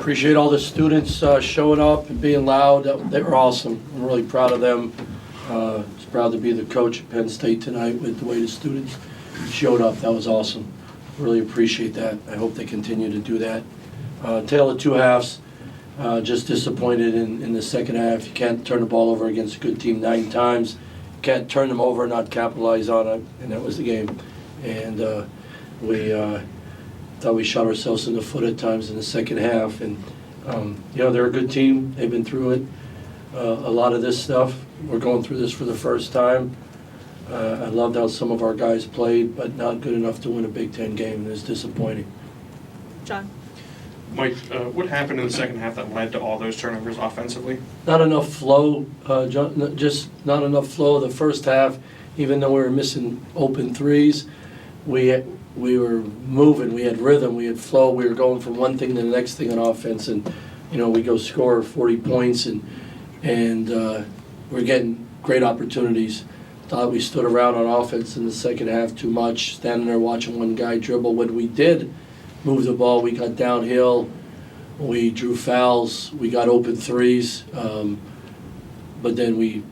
Appreciate all the students showing up and being loud. They were awesome. I'm really proud of them. Was proud to be the coach at Penn State tonight with the way the students showed up. That was awesome. Really appreciate that. I hope they continue to do that. Tale of two halves. Just disappointed in the second half. You can't turn the ball over against a good team 9 times. You can't turn them over and not capitalize on it, and that was the game. And we thought we shot ourselves in the foot at times in the second half. And they're a good team. They've been through it. A lot of this stuff. We're going through this for the first time. I loved how some of our guys played, but not good enough to win a Big Ten game. It was disappointing. John. Mike, what happened in the second half that led to all those turnovers offensively? Not enough flow, John, just not enough flow. The first half, even though we were missing open threes, we were moving, we had rhythm, we had flow, we were going from one thing to the next thing on offense, and we go score 40 points, and we're getting great opportunities. Thought we stood around on offense in the second half too much, standing there watching one guy dribble. When we did move the ball, we got downhill, we drew fouls, we got open threes, but then we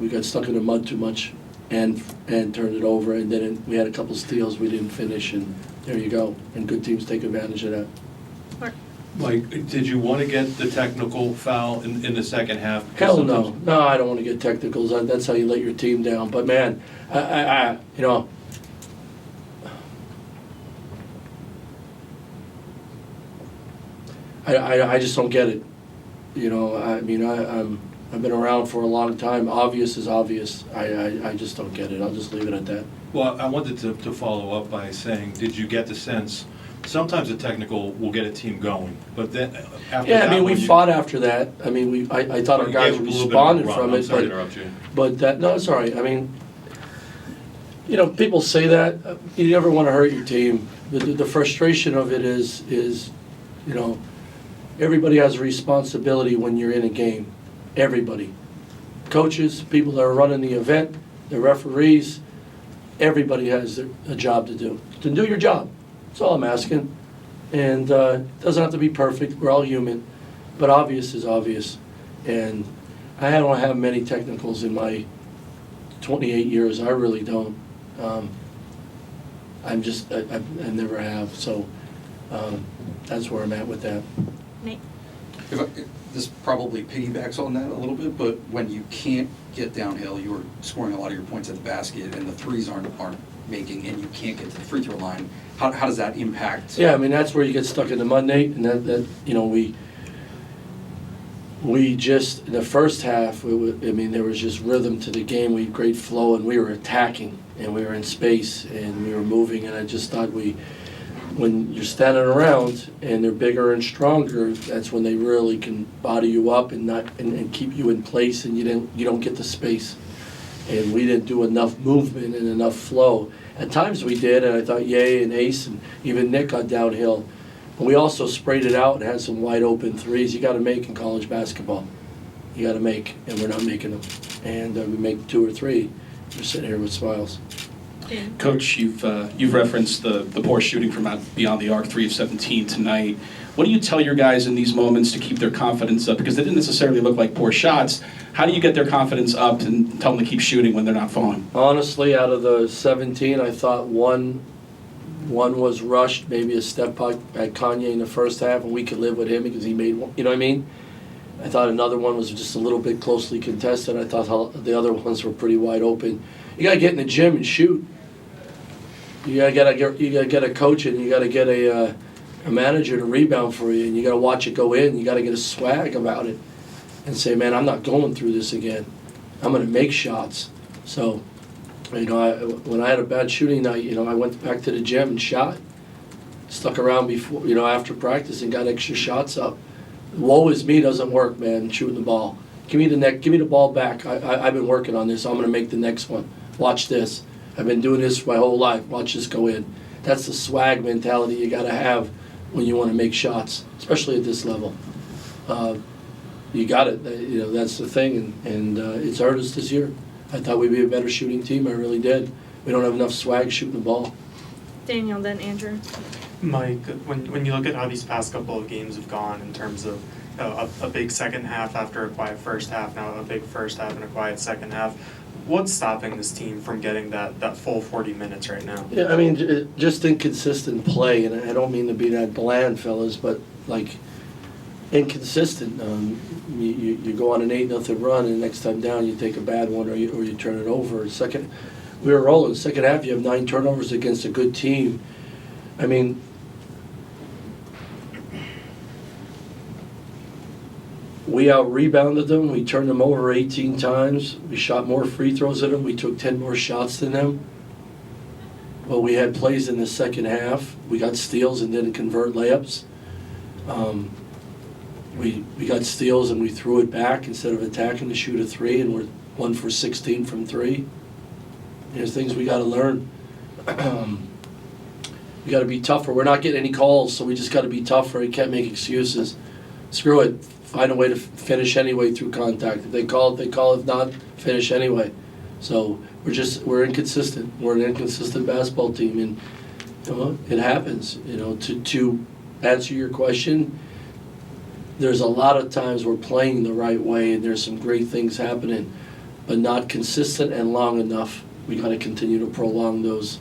got stuck in the mud too much and turned it over, and then we had a couple steals we didn't finish, and there you go. And good teams take advantage of that. Mark. Mike, did you want to get the technical foul in the second half? Hell no. No, I don't want to get technicals. That's how you let your team down. But man, I just don't get it. I've been around for a long time. Obvious is obvious. I just don't get it. I'll just leave it at that. Well, I wanted to follow up by saying, did you get the sense, sometimes a technical will get a team going, but then after that... Yeah, we fought after that. I thought our guys responded from it. Sorry to interrupt you. But no, it's all right. People say that. You never want to hurt your team. The frustration of it is everybody has a responsibility when you're in a game. Everybody. Coaches, people that are running the event, the referees, everybody has a job to do. To do your job. That's all I'm asking. And it doesn't have to be perfect. We're all human. But obvious is obvious. And I don't have many technicals in my 28 years. I really don't. I never have. So that's where I'm at with that. Nate. This probably piggybacks on that a little bit, but when you can't get downhill, you are scoring a lot of your points at the basket, and the threes aren't making, and you can't get to the free throw line. How does that impact? Yeah, that's where you get stuck in the mud, Nate, and that we just in the first half. There was just rhythm to the game. We had great flow, and we were attacking, and we were in space, and we were moving, and I just thought when you're standing around and they're bigger and stronger, that's when they really can body you up and keep you in place, and you don't get the space. And we didn't do enough movement and enough flow. At times we did, and I thought Ye and Ace and even Nick got downhill. But we also sprayed it out and had some wide open threes. You got to make in college basketball. You got to make, and we're not making them. And we make 2 or 3. We're sitting here with smiles. Coach, you've referenced the poor shooting from out beyond the arc, 3 of 17 tonight. What do you tell your guys in these moments to keep their confidence up? Because they didn't necessarily look like poor shots. How do you get their confidence up and tell them to keep shooting when they're not falling? Honestly, out of the 17, I thought one was rushed, maybe a step back at Kanye in the first half, and we could live with him because he made one. You know what I mean? I thought another one was just a little bit closely contested. I thought the other ones were pretty wide open. You got to get in the gym and shoot. You gotta get a coach, and you gotta get a manager to rebound for you, and you gotta watch it go in. You gotta get a swag about it, and say, man, I'm not going through this again. I'm gonna make shots. So, when I had a bad shooting night, I went back to the gym and shot. Stuck around before, after practice and got extra shots up. Woe is me doesn't work, man. Shooting the ball. Give me the ball back. I've been working on this. I'm gonna make the next one. Watch this. I've been doing this my whole life. Watch this go in. That's the swag mentality you got to have when you want to make shots, especially at this level. You got it. That's the thing, and it's hurt us this year. I thought we'd be a better shooting team. I really did. We don't have enough swag shooting the ball. Daniel, then Andrew. Mike, when you look at how these past couple of games have gone in terms of a big second half after a quiet first half, now a big first half and a quiet second half, what's stopping this team from getting that full 40 minutes right now? Yeah, I mean, just inconsistent play, and I don't mean to be that bland, fellas, but like inconsistent. You go on an 8-0 run, and the next time down you take a bad one, or you turn it over. We were rolling. Second half, you have 9 turnovers against a good team. I mean, we out-rebounded them. We turned them over 18 times. We shot more free throws at them. We took 10 more shots than them. But we had plays in the second half. We got steals and didn't convert layups. We got steals and we threw it back instead of attacking to shoot a 3, and we're 1 for 16 from 3. There's things we got to learn. We got to be tougher. We're not getting any calls, so we just got to be tougher. We can't make excuses. Screw it. Find a way to finish anyway through contact. If they call it, they call it. If not, finish anyway. So we're inconsistent. We're an inconsistent basketball team, and it happens. To answer your question, there's a lot of times we're playing the right way, and there's some great things happening, but not consistent and long enough. We got to continue to prolong the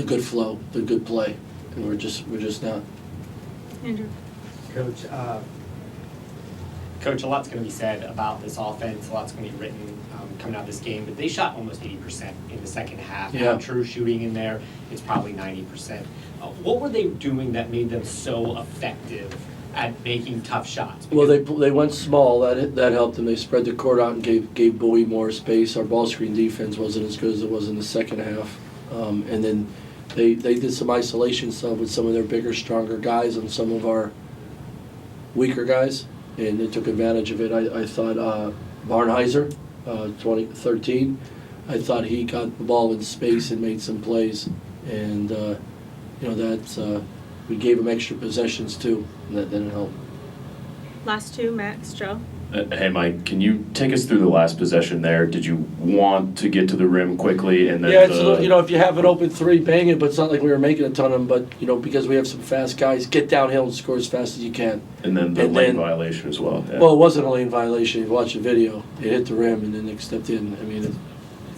good flow, the good play, and we're just not. Andrew. Coach, a lot's going to be said about this offense. A lot's going to be written coming out of this game. But they shot almost 80% in the second half. Yeah. Now, true shooting in there, it's probably 90%. What were they doing that made them so effective at making tough shots? Well, they went small. That helped them. They spread the court out and gave Bowie more space. Our ball screen defense wasn't as good as it was in the second half. And then they did some isolation stuff with some of their bigger, stronger guys and some of our weaker guys, and they took advantage of it. I thought Barnheiser, 2013, I thought he got the ball in space and made some plays, and we gave him extra possessions too, and that didn't help. Last two, Max, Joe. Hey, Mike, can you take us through the last possession there? Did you want to get to the rim quickly and then? Yeah, it's if you have an open 3, bang it. But it's not like we were making a ton of them. But because we have some fast guys, get downhill and score as fast as you can. And then the lane violation as well. Yeah. Well, it wasn't a lane violation. If you watch the video, it hit the rim and then they stepped in. I mean,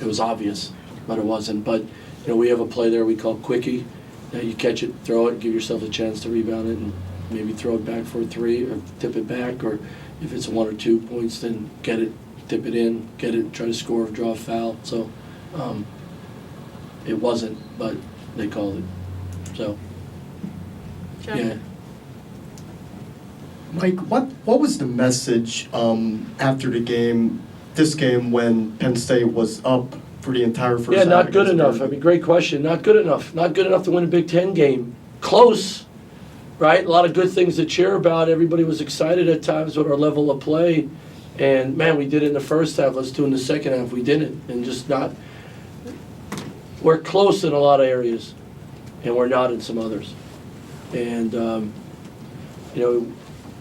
it was obvious, but it wasn't. But we have a play there we call quickie. You catch it, throw it, give yourself a chance to rebound it, and maybe throw it back for a 3 or tip it back, or if it's 1 or 2 points, then get it, tip it in, get it, try to score, draw a foul. So it wasn't, but they called it. So, Joe. yeah. Mike, what was the message after the game, this game, when Penn State was up for the entire first half? Yeah, not good against enough. Purdue? I mean, great question. Not good enough. Not good enough to win a Big Ten game. Close. Right? A lot of good things to cheer about. Everybody was excited at times with our level of play. And, man, we did it in the first half. Let's do it in the second half. We didn't. And just not. We're close in a lot of areas, and we're not in some others. And,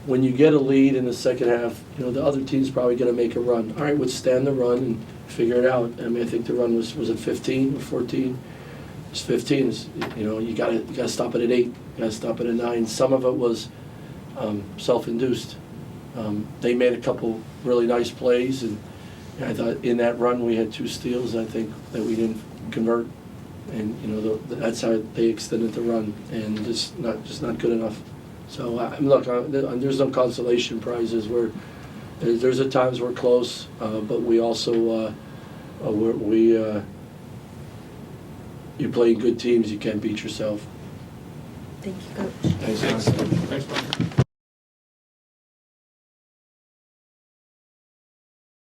when you get a lead in the second half, the other team's probably going to make a run. All right, withstand the run and figure it out. I mean, I think the run was it 15 or 14? It's 15. You got to stop it at 8. You got to stop it at 9. Some of it was self-induced. They made a couple really nice plays, and I thought in that run we had 2 steals. I think that we didn't convert, and that's how they extended the run, and just not good enough. So look, there's no consolation prizes. There's at times we're close, but we also you play good teams, you can't beat yourself. Thank you, Coach. Thanks. Thanks, Mike.